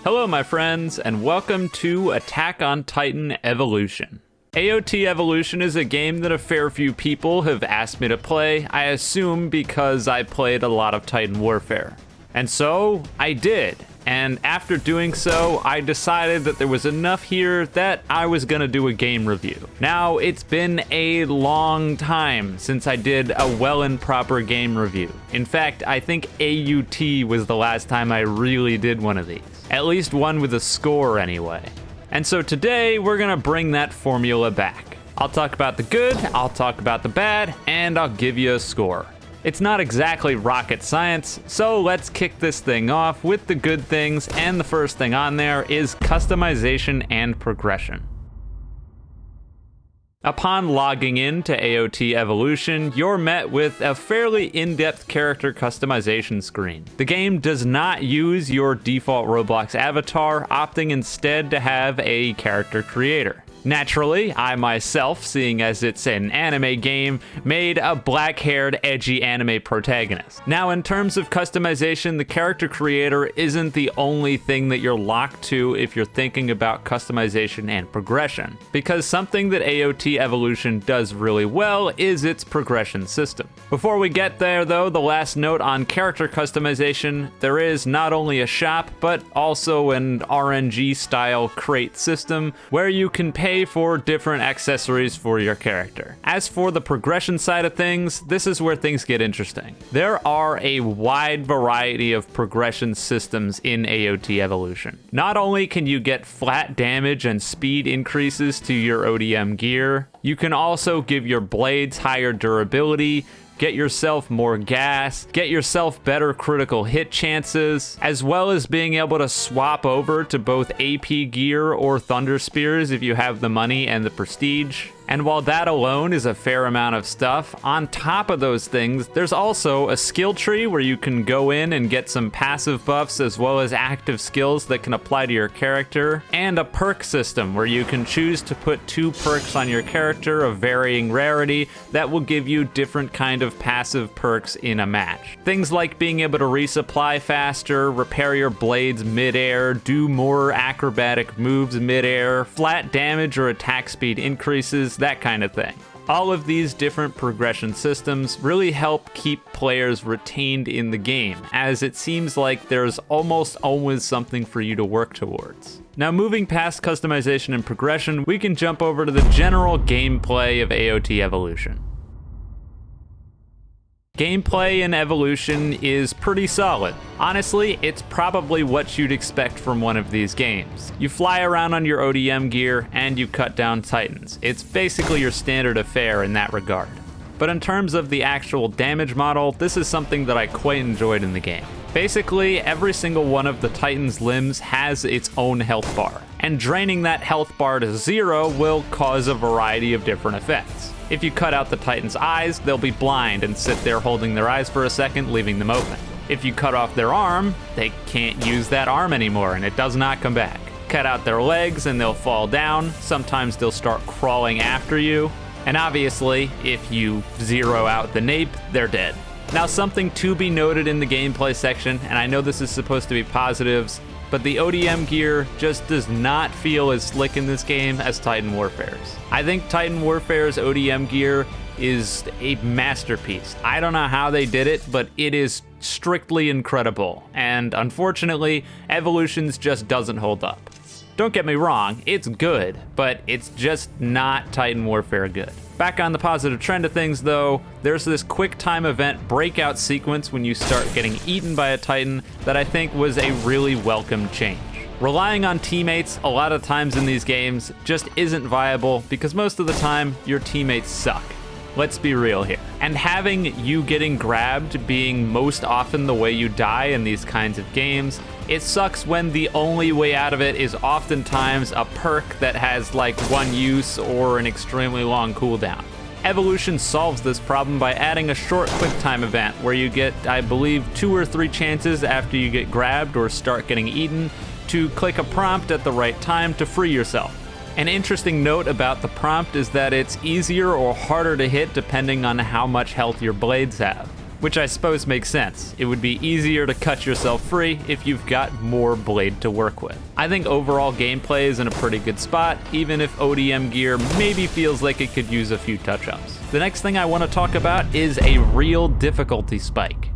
Hello my friends, and welcome to Attack on Titan Evolution. AOT Evolution is a game that a fair few people have asked me to play, I assume because I played a lot of Titan Warfare. And so, I did. And after doing so, I decided that there was enough here that I was gonna do a game review. Now, it's been a long time since I did a well and proper game review. In fact, I think AOT was the last time I really did one of these. At least one with a score anyway. And so today, we're gonna bring that formula back. I'll talk about the good, I'll talk about the bad, and I'll give you a score. It's not exactly rocket science, so let's kick this thing off with the good things, and the first thing on there is customization and progression. Upon logging in to AOT Evolution, you're met with a fairly in-depth character customization screen. The game does not use your default Roblox avatar, opting instead to have a character creator. Naturally, I myself, seeing as it's an anime game, made a black-haired, edgy anime protagonist. Now, in terms of customization, the character creator isn't the only thing that you're locked to if you're thinking about customization and progression, because something that AOT Evolution does really well is its progression system. Before we get there, though, the last note on character customization, there is not only a shop, but also an RNG-style crate system where you can pay for different accessories for your character. As for the progression side of things, this is where things get interesting. There are a wide variety of progression systems in AOT Evolution. Not only can you get flat damage and speed increases to your ODM gear, you can also give your blades higher durability, get yourself more gas, get yourself better critical hit chances, as well as being able to swap over to both AP gear or Thunder Spears if you have the money and the prestige. And while that alone is a fair amount of stuff, on top of those things, there's also a skill tree where you can go in and get some passive buffs as well as active skills that can apply to your character, and a perk system where you can choose to put 2 perks on your character of varying rarity that will give you different kind of passive perks in a match. Things like being able to resupply faster, repair your blades mid-air, do more acrobatic moves mid-air, flat damage or attack speed increases, that kind of thing. All of these different progression systems really help keep players retained in the game, as it seems like there's almost always something for you to work towards. Now, moving past customization and progression, we can jump over to the general gameplay of AOT Evolution. Gameplay in Evolution is pretty solid. Honestly, it's probably what you'd expect from one of these games. You fly around on your ODM gear and you cut down Titans. It's basically your standard affair in that regard. But in terms of the actual damage model, this is something that I quite enjoyed in the game. Basically, every single one of the Titan's limbs has its own health bar, and draining that health bar to 0 will cause a variety of different effects. If you cut out the Titan's eyes, they'll be blind and sit there holding their eyes for a second, leaving them open. If you cut off their arm, they can't use that arm anymore and it does not come back. Cut out their legs and they'll fall down. Sometimes they'll start crawling after you. And obviously, if you zero out the nape, they're dead. Now, something to be noted in the gameplay section, and I know this is supposed to be positives, but the ODM gear just does not feel as slick in this game as Titan Warfare's. I think Titan Warfare's ODM gear is a masterpiece. I don't know how they did it, but it is strictly incredible, and unfortunately, Evolution's just doesn't hold up. Don't get me wrong, it's good, but it's just not Titan Warfare good. Back on the positive trend of things though, there's this quick time event breakout sequence when you start getting eaten by a Titan that I think was a really welcome change. Relying on teammates a lot of times in these games just isn't viable because most of the time your teammates suck. Let's be real here. And having you getting grabbed being most often the way you die in these kinds of games, it sucks when the only way out of it is oftentimes a perk that has like one use or an extremely long cooldown. Evolution solves this problem by adding a short QuickTime event where you get, I believe, 2 or 3 chances after you get grabbed or start getting eaten to click a prompt at the right time to free yourself. An interesting note about the prompt is that it's easier or harder to hit depending on how much health your blades have, which I suppose makes sense. It would be easier to cut yourself free if you've got more blade to work with. I think overall gameplay is in a pretty good spot, even if ODM gear maybe feels like it could use a few touch-ups. The next thing I want to talk about is a real difficulty spike.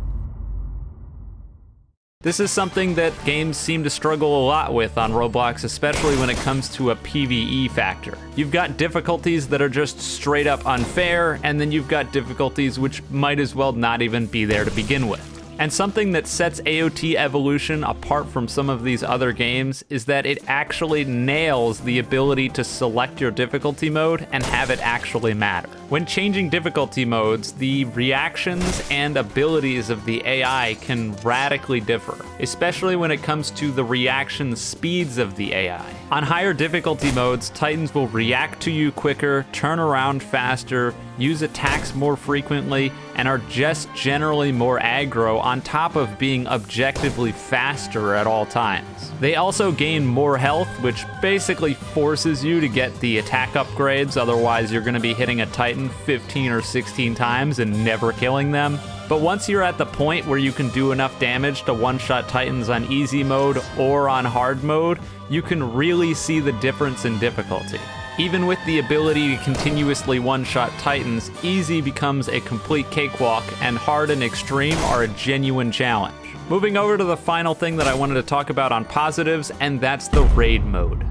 This is something that games seem to struggle a lot with on Roblox, especially when it comes to a PvE factor. You've got difficulties that are just straight up unfair, and then you've got difficulties which might as well not even be there to begin with. And something that sets AOT Evolution apart from some of these other games is that it actually nails the ability to select your difficulty mode and have it actually matter. When changing difficulty modes, the reactions and abilities of the AI can radically differ, especially when it comes to the reaction speeds of the AI. On higher difficulty modes, Titans will react to you quicker, turn around faster, use attacks more frequently, and are just generally more aggro on top of being objectively faster at all times. They also gain more health, which basically forces you to get the attack upgrades, otherwise you're going to be hitting a Titan 15 or 16 times and never killing them. But once you're at the point where you can do enough damage to one-shot Titans on easy mode or on hard mode, you can really see the difference in difficulty. Even with the ability to continuously one-shot Titans, easy becomes a complete cakewalk, and hard and extreme are a genuine challenge. Moving over to the final thing that I wanted to talk about on positives, and that's the raid mode.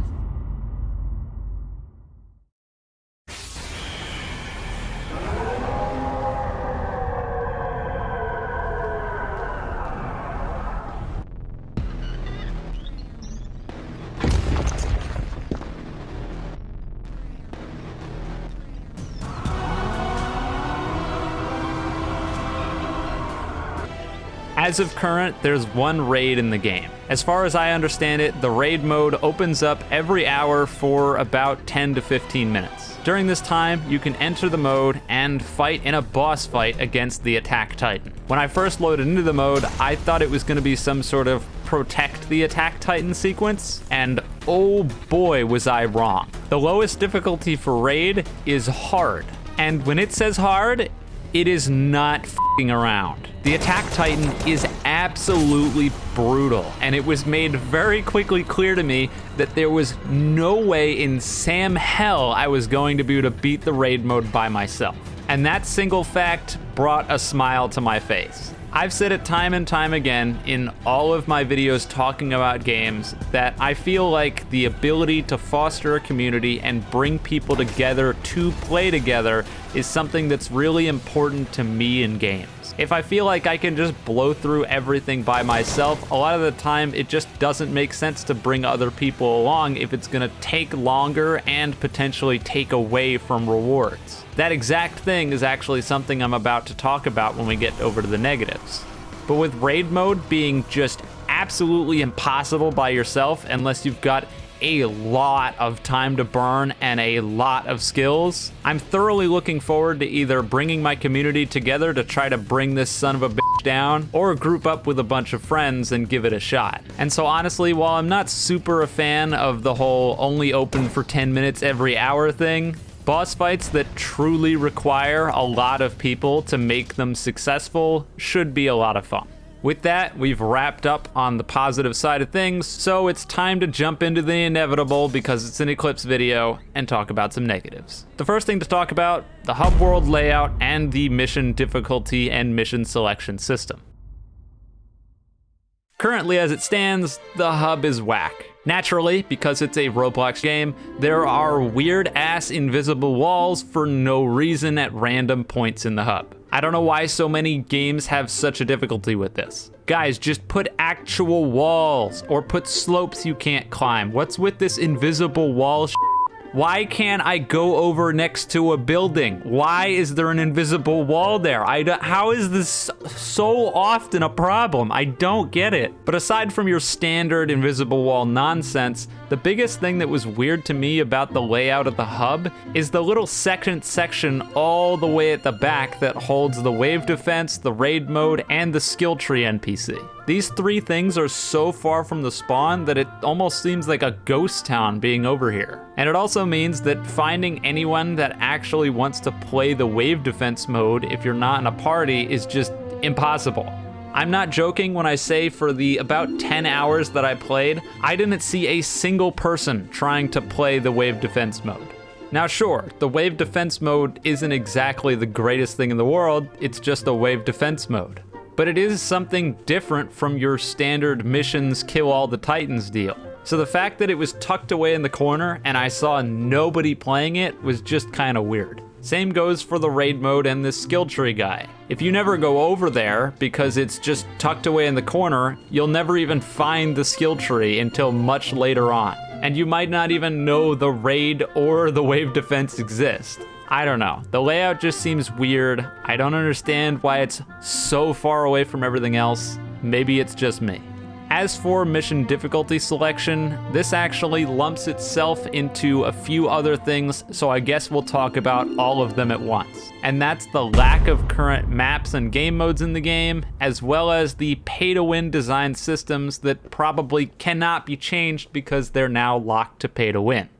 As of current, there's one raid in the game. As far as I understand it, the raid mode opens up every hour for about 10 to 15 minutes. During this time, you can enter the mode and fight in a boss fight against the attack titan. When I first loaded into the mode, I thought it was going to be some sort of protect the attack titan sequence, and oh boy was I wrong. The lowest difficulty for raid is hard, and when it says hard, it is not f***ing around. The attack titan is absolutely brutal, and it was made very quickly clear to me that there was no way in Sam hell I was going to be able to beat the raid mode by myself. And that single fact brought a smile to my face. I've said it time and time again in all of my videos talking about games that I feel like the ability to foster a community and bring people together to play together is something that's really important to me in games. If I feel like I can just blow through everything by myself, a lot of the time it just doesn't make sense to bring other people along if it's gonna take longer and potentially take away from rewards. That exact thing is actually something I'm about to talk about when we get over to the negatives. But with raid mode being just absolutely impossible by yourself unless you've got a lot of time to burn and a lot of skills, I'm thoroughly looking forward to either bringing my community together to try to bring this son of a bitch down, or group up with a bunch of friends and give it a shot. And so honestly, while I'm not super a fan of the whole only open for 10 minutes every hour thing, boss fights that truly require a lot of people to make them successful should be a lot of fun. With that, we've wrapped up on the positive side of things, so it's time to jump into the inevitable because it's an Eclipse video and talk about some negatives. The first thing to talk about, the hub world layout and the mission difficulty and mission selection system. Currently as it stands, the hub is whack. Naturally, because it's a Roblox game, there are weird-ass invisible walls for no reason at random points in the hub. I don't know why so many games have such a difficulty with this. Guys, just put actual walls, or put slopes you can't climb. What's with this invisible wall shit? Why can't I go over next to a building? Why is there an invisible wall there? How is this so often a problem? I don't get it. But aside from your standard invisible wall nonsense, the biggest thing that was weird to me about the layout of the hub is the little second section all the way at the back that holds the wave defense, the raid mode, and the skill tree NPC. These three things are so far from the spawn that it almost seems like a ghost town being over here. And it also means that finding anyone that actually wants to play the wave defense mode if you're not in a party is just impossible. I'm not joking when I say for the about 10 hours that I played, I didn't see a single person trying to play the wave defense mode. Now sure, the wave defense mode isn't exactly the greatest thing in the world, it's just a wave defense mode. But it is something different from your standard missions kill all the titans deal. So the fact that it was tucked away in the corner and I saw nobody playing it was just kind of weird. Same goes for the raid mode and this skill tree guy. If you never go over there because it's just tucked away in the corner, you'll never even find the skill tree until much later on. And you might not even know the raid or the wave defense exist. I don't know. The layout just seems weird. I don't understand why it's so far away from everything else. Maybe it's just me. As for mission difficulty selection, this actually lumps itself into a few other things, so I guess we'll talk about all of them at once. And that's the lack of current maps and game modes in the game, as well as the pay-to-win design systems that probably cannot be changed because they're now locked to pay-to-win.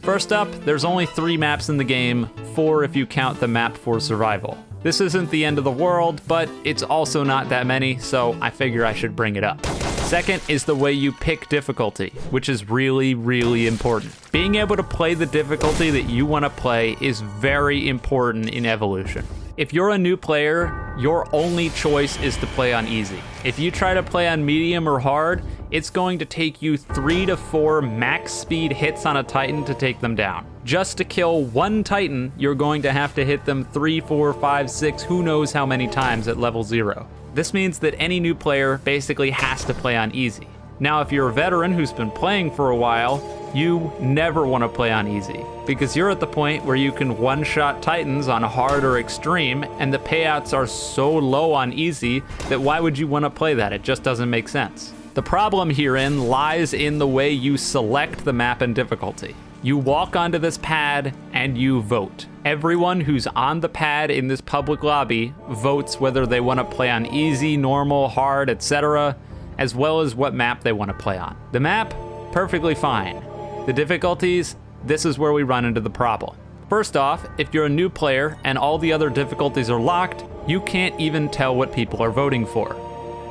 First up, there's only 3 maps in the game, 4 if you count the map for survival. This isn't the end of the world, but it's also not that many, so I figure I should bring it up. Second is the way you pick difficulty, which is really, really important. Being able to play the difficulty that you want to play is very important in Evolution. If you're a new player, your only choice is to play on easy. If you try to play on medium or hard, it's going to take you 3 to 4 max speed hits on a Titan to take them down. Just to kill one Titan, you're going to have to hit them 3, 4, 5, 6, who knows how many times at level 0. This means that any new player basically has to play on easy. Now, if you're a veteran who's been playing for a while, you never want to play on easy, because you're at the point where you can one-shot Titans on hard or extreme, and the payouts are so low on easy that why would you want to play that? It just doesn't make sense. The problem herein lies in the way you select the map and difficulty. You walk onto this pad and you vote. Everyone who's on the pad in this public lobby votes whether they want to play on easy, normal, hard, etc., as well as what map they want to play on. The map, perfectly fine. The difficulties, this is where we run into the problem. First off, if you're a new player and all the other difficulties are locked, you can't even tell what people are voting for.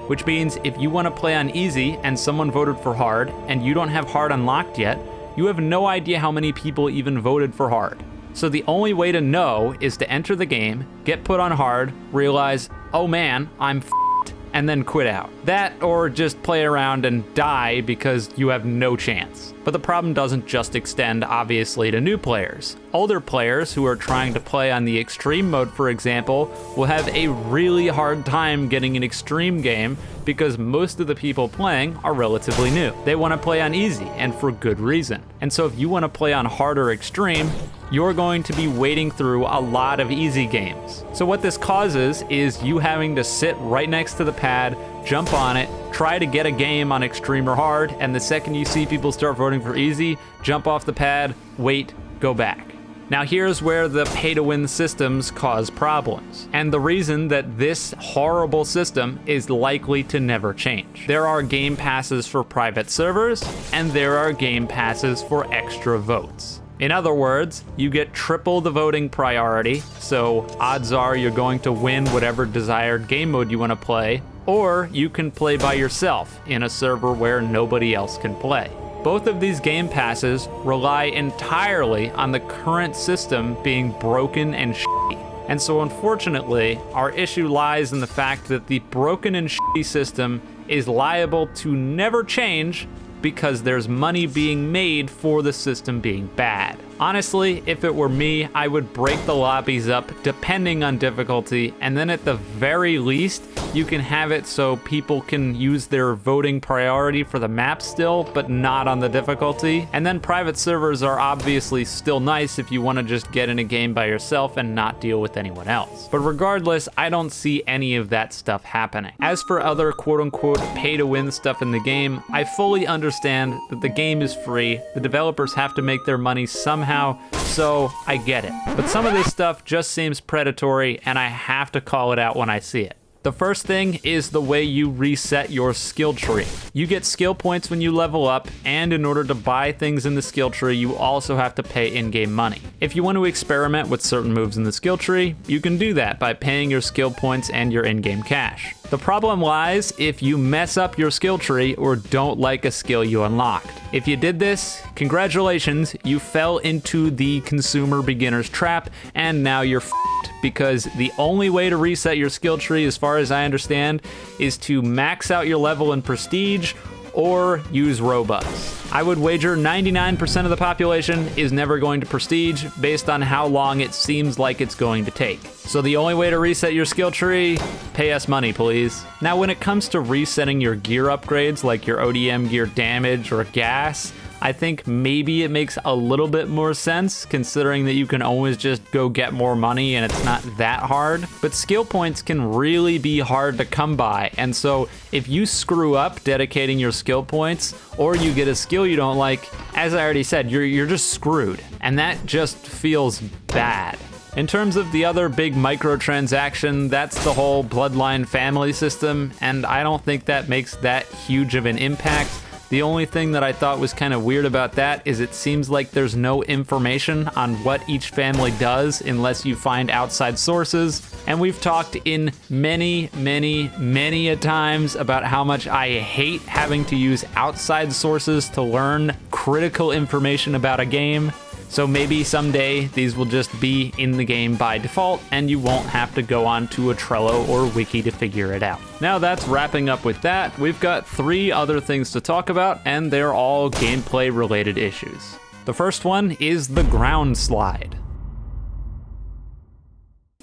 Which means if you want to play on easy and someone voted for hard and you don't have hard unlocked yet, you have no idea how many people even voted for hard. So the only way to know is to enter the game, get put on hard, realize, oh man, I'm f***ed, and then quit out. That or just play around and die because you have no chance. But the problem doesn't just extend, obviously, to new players. Older players who are trying to play on the extreme mode, for example, will have a really hard time getting an extreme game because most of the people playing are relatively new. They want to play on easy, and for good reason. And so if you want to play on hard or extreme, you're going to be wading through a lot of easy games. So what this causes is you having to sit right next to the pad, jump on it, try to get a game on extreme or hard, and the second you see people start voting for easy, jump off the pad, wait, go back. Now here's where the pay-to-win systems cause problems, and the reason that this horrible system is likely to never change. There are game passes for private servers, and there are game passes for extra votes. In other words, you get triple the voting priority, so odds are you're going to win whatever desired game mode you want to play, or you can play by yourself in a server where nobody else can play. Both of these game passes rely entirely on the current system being broken and shitty. And so unfortunately, our issue lies in the fact that the broken and shitty system is liable to never change because there's money being made for the system being bad. Honestly, if it were me, I would break the lobbies up depending on difficulty, and then at the very least, you can have it so people can use their voting priority for the map still, but not on the difficulty. And then private servers are obviously still nice if you want to just get in a game by yourself and not deal with anyone else. But regardless, I don't see any of that stuff happening. As for other quote-unquote pay-to-win stuff in the game, I fully understand that the game is free, the developers have to make their money somehow, so I get it. But some of this stuff just seems predatory, and I have to call it out when I see it. The first thing is the way you reset your skill tree. You get skill points when you level up, and in order to buy things in the skill tree, you also have to pay in-game money. If you want to experiment with certain moves in the skill tree, you can do that by paying your skill points and your in-game cash. The problem lies if you mess up your skill tree or don't like a skill you unlocked. If you did this, congratulations, you fell into the consumer beginner's trap, and now you're f***ed, because the only way to reset your skill tree, as far as I understand, is to max out your level in prestige or use Robux. I would wager 99% of the population is never going to prestige based on how long it seems like it's going to take. So the only way to reset your skill tree, pay us money, please. Now, when it comes to resetting your gear upgrades, like your ODM gear damage or gas, I think maybe it makes a little bit more sense, considering that you can always just go get more money and it's not that hard. But skill points can really be hard to come by, and so if you screw up dedicating your skill points, or you get a skill you don't like, as I already said, you're just screwed, and that just feels bad. In terms of the other big microtransaction, that's the whole Bloodline family system, and I don't think that makes that huge of an impact. The only thing that I thought was kind of weird about that is it seems like there's no information on what each family does unless you find outside sources. And we've talked in many a times about how much I hate having to use outside sources to learn critical information about a game. So maybe someday these will just be in the game by default and you won't have to go on to a Trello or wiki to figure it out. Now that's wrapping up with that. We've got 3 other things to talk about, and they're all gameplay related issues. The first one is the ground slide.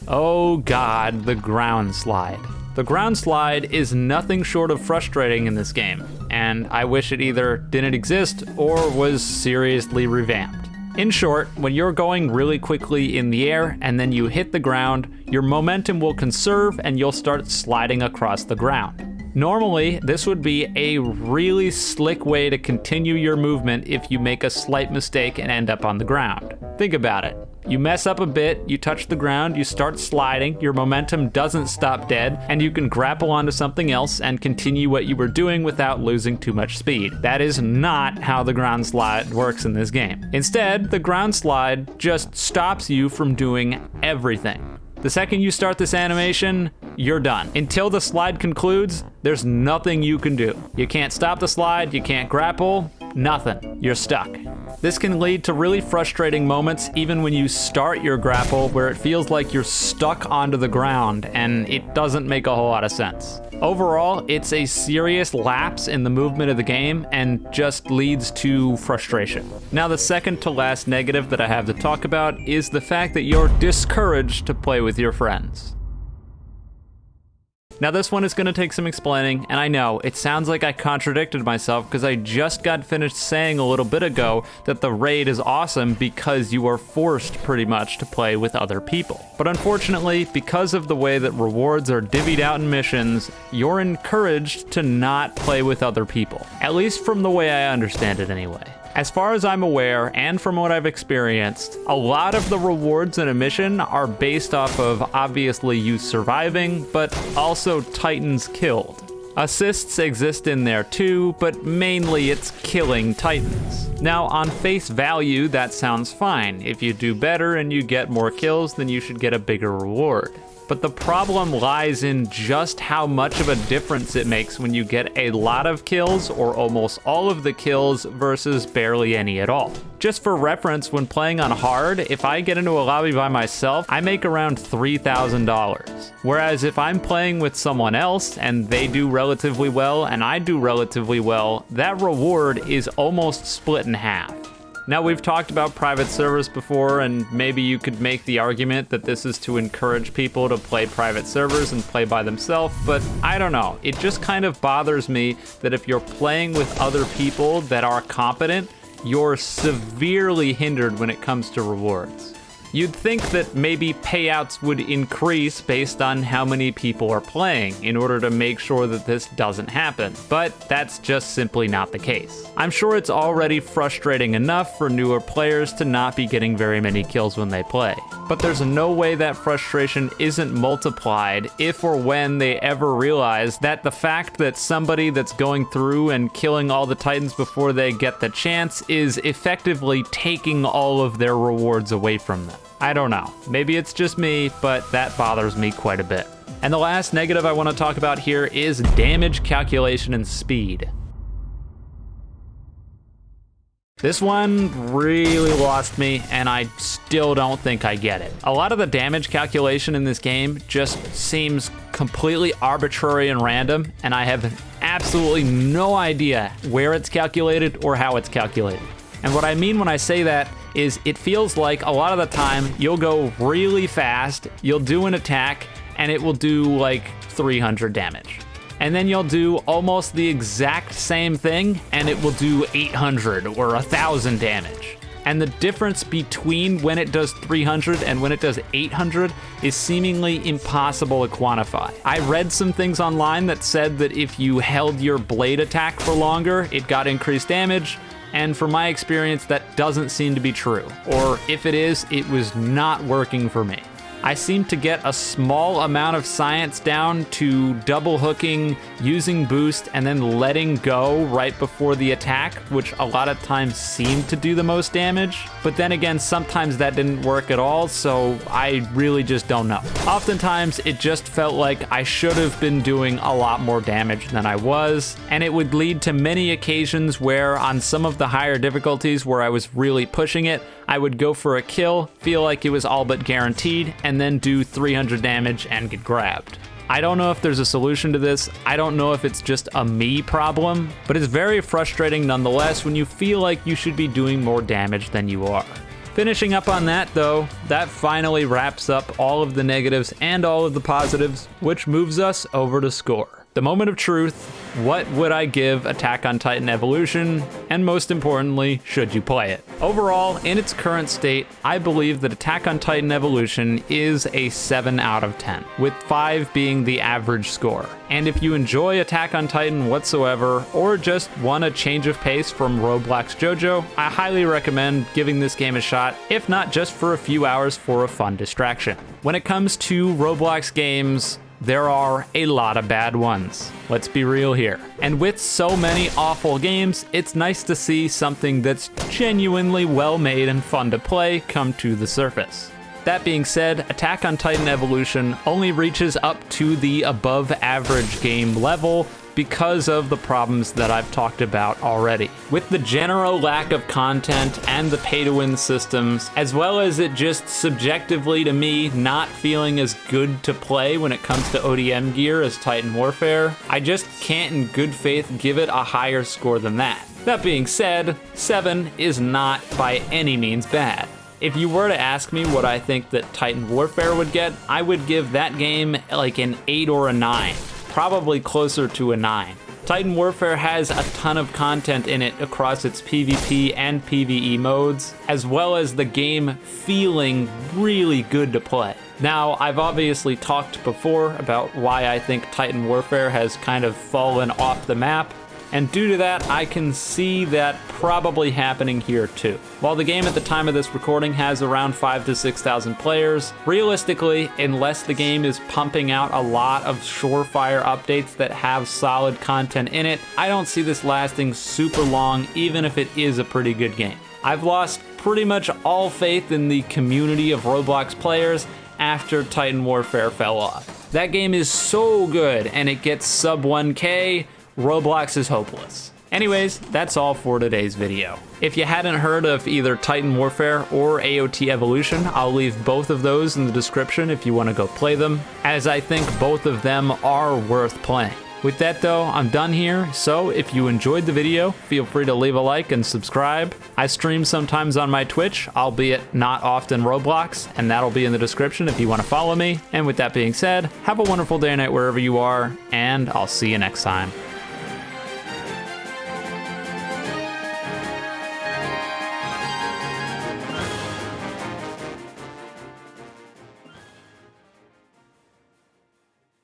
Oh God, the ground slide. The ground slide is nothing short of frustrating in this game, and I wish it either didn't exist or was seriously revamped. In short, when you're going really quickly in the air and then you hit the ground, your momentum will conserve and you'll start sliding across the ground. Normally, this would be a really slick way to continue your movement if you make a slight mistake and end up on the ground. Think about it. You mess up a bit, you touch the ground, you start sliding, your momentum doesn't stop dead, and you can grapple onto something else and continue what you were doing without losing too much speed. That is not how the ground slide works in this game. Instead, the ground slide just stops you from doing everything. The second you start this animation, you're done. Until the slide concludes, there's nothing you can do. You can't stop the slide, you can't grapple, nothing. You're stuck. This can lead to really frustrating moments even when you start your grapple, where it feels like you're stuck onto the ground and it doesn't make a whole lot of sense. Overall, it's a serious lapse in the movement of the game and just leads to frustration. Now, the second to last negative that I have to talk about is the fact that you're discouraged to play with your friends. Now this one is going to take some explaining, and I know, it sounds like I contradicted myself because I just got finished saying a little bit ago that the raid is awesome because you are forced pretty much to play with other people. But unfortunately, because of the way that rewards are divvied out in missions, you're encouraged to not play with other people. At least from the way I understand it anyway. As far as I'm aware, and from what I've experienced, a lot of the rewards in a mission are based off of obviously you surviving, but also Titans killed. Assists exist in there too, but mainly it's killing Titans. Now, on face value, that sounds fine. If you do better and you get more kills, then you should get a bigger reward. But the problem lies in just how much of a difference it makes when you get a lot of kills or almost all of the kills versus barely any at all. Just for reference, when playing on hard, if I get into a lobby by myself, I make around $3,000. Whereas if I'm playing with someone else and they do relatively well and I do relatively well, that reward is almost split in half. Now, we've talked about private servers before, and maybe you could make the argument that this is to encourage people to play private servers and play by themselves, but I don't know. It just kind of bothers me that if you're playing with other people that are competent, you're severely hindered when it comes to rewards. You'd think that maybe payouts would increase based on how many people are playing in order to make sure that this doesn't happen, but that's just simply not the case. I'm sure it's already frustrating enough for newer players to not be getting very many kills when they play, but there's no way that frustration isn't multiplied if or when they ever realize that the fact that somebody that's going through and killing all the Titans before they get the chance is effectively taking all of their rewards away from them. I don't know. Maybe it's just me, but that bothers me quite a bit. And the last negative I want to talk about here is damage calculation and speed. This one really lost me, and I still don't think I get it. A lot of the damage calculation in this game just seems completely arbitrary and random, and I have absolutely no idea where it's calculated or how it's calculated. And what I mean when I say that is it feels like a lot of the time you'll go really fast, you'll do an attack, and it will do like 300 damage. And then you'll do almost the exact same thing, and it will do 800 or 1,000 damage. And the difference between when it does 300 and when it does 800 is seemingly impossible to quantify. I read some things online that said that if you held your blade attack for longer, it got increased damage. And from my experience, that doesn't seem to be true. Or if it is, it was not working for me. I seem to get a small amount of science down to double hooking, using boost, and then letting go right before the attack, which a lot of times seemed to do the most damage. But then again, sometimes that didn't work at all, so I really just don't know. Oftentimes, it just felt like I should have been doing a lot more damage than I was, and it would lead to many occasions where on some of the higher difficulties where I was really pushing it, I would go for a kill, feel like it was all but guaranteed, and then do 300 damage and get grabbed. I don't know if there's a solution to this. I don't know if it's just a me problem, but it's very frustrating nonetheless when you feel like you should be doing more damage than you are. Finishing up on that though, that finally wraps up all of the negatives and all of the positives, which moves us over to score. The moment of truth, what would I give Attack on Titan Evolution? And most importantly, should you play it? Overall, in its current state, I believe that Attack on Titan Evolution is a 7 out of 10, with 5 being the average score. And if you enjoy Attack on Titan whatsoever, or just want a change of pace from Roblox JoJo, I highly recommend giving this game a shot, if not just for a few hours for a fun distraction. When it comes to Roblox games, there are a lot of bad ones. Let's be real here. And with so many awful games, it's nice to see something that's genuinely well made and fun to play come to the surface. That being said, Attack on Titan Evolution only reaches up to the above average game level because of the problems that I've talked about already. With the general lack of content and the pay-to-win systems, as well as it just subjectively to me not feeling as good to play when it comes to ODM gear as Titan Warfare, I just can't in good faith give it a higher score than that. That being said, 7 is not by any means bad. If you were to ask me what I think that Titan Warfare would get, I would give that game like an 8 or a 9. Probably closer to a 9. Titan Warfare has a ton of content in it across its PvP and PvE modes, as well as the game feeling really good to play. Now, I've obviously talked before about why I think Titan Warfare has kind of fallen off the map, and due to that, I can see that probably happening here too. While the game at the time of this recording has around 5,000 to 6,000 players, realistically, unless the game is pumping out a lot of surefire updates that have solid content in it, I don't see this lasting super long, even if it is a pretty good game. I've lost pretty much all faith in the community of Roblox players after Titan Warfare fell off. That game is so good, and it gets sub 1K, Roblox is hopeless. Anyways, that's all for today's video. If you hadn't heard of either Titan Warfare or AOT Evolution, I'll leave both of those in the description if you want to go play them, as I think both of them are worth playing. With that though, I'm done here, so if you enjoyed the video, feel free to leave a like and subscribe. I stream sometimes on my Twitch, albeit not often Roblox, and that'll be in the description if you want to follow me. And with that being said, have a wonderful day or night wherever you are, and I'll see you next time.